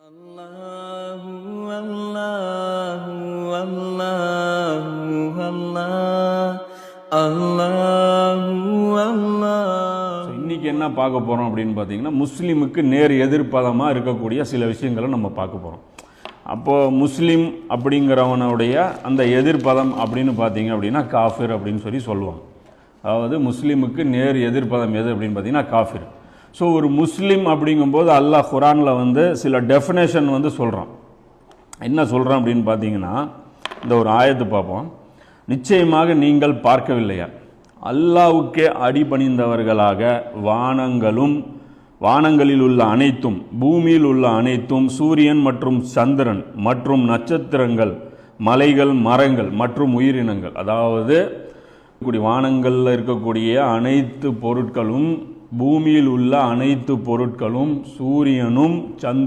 அல்லாஹு அல்லாஹு அல்லாஹு அல்லாஹ் அல்லாஹு அல்லாஹ். இன்னைக்கு என்ன பார்க்க போறோம் அப்படின்னு பார்த்தீங்கன்னா, முஸ்லீமுக்கு நேர் எதிர்ப்பதமாக இருக்கக்கூடிய சில விஷயங்களை நம்ம பார்க்க போறோம். அப்போ முஸ்லீம் அப்படிங்கிறவனுடைய அந்த எதிர்ப்பதம் அப்படின்னு பார்த்தீங்க அப்படின்னா காஃபிர் அப்படின்னு சொல்லி சொல்லுவாங்க. அதாவது முஸ்லீமுக்கு நேர் எதிர்ப்பதம் எது அப்படின்னு பார்த்தீங்கன்னா காஃபிர். ஸோ ஒரு முஸ்லீம் அப்படிங்கும்போது அல்லாஹ் குரானில் சில டெஃபினேஷன் சொல்கிறான். என்ன சொல்கிறான் அப்படின்னு பார்த்தீங்கன்னா, இந்த ஒரு ஆயத்து பார்ப்போம். நிச்சயமாக நீங்கள் பார்க்கவில்லையா, அல்லாஹ்வுக்கே அடிபணிந்தவர்களாக வானங்களில் உள்ள அனைத்தும், பூமியில் உள்ள அனைத்தும், சூரியன் மற்றும் சந்திரன் மற்றும் நட்சத்திரங்கள், மலைகள், மரங்கள் மற்றும் உயிரினங்கள், அதாவது வானங்களில் இருக்கக்கூடிய அனைத்து பொருட்களும், பூமியில் உள்ள அனைத்து பொருட்களும், சூரியனும் சந்திரனும்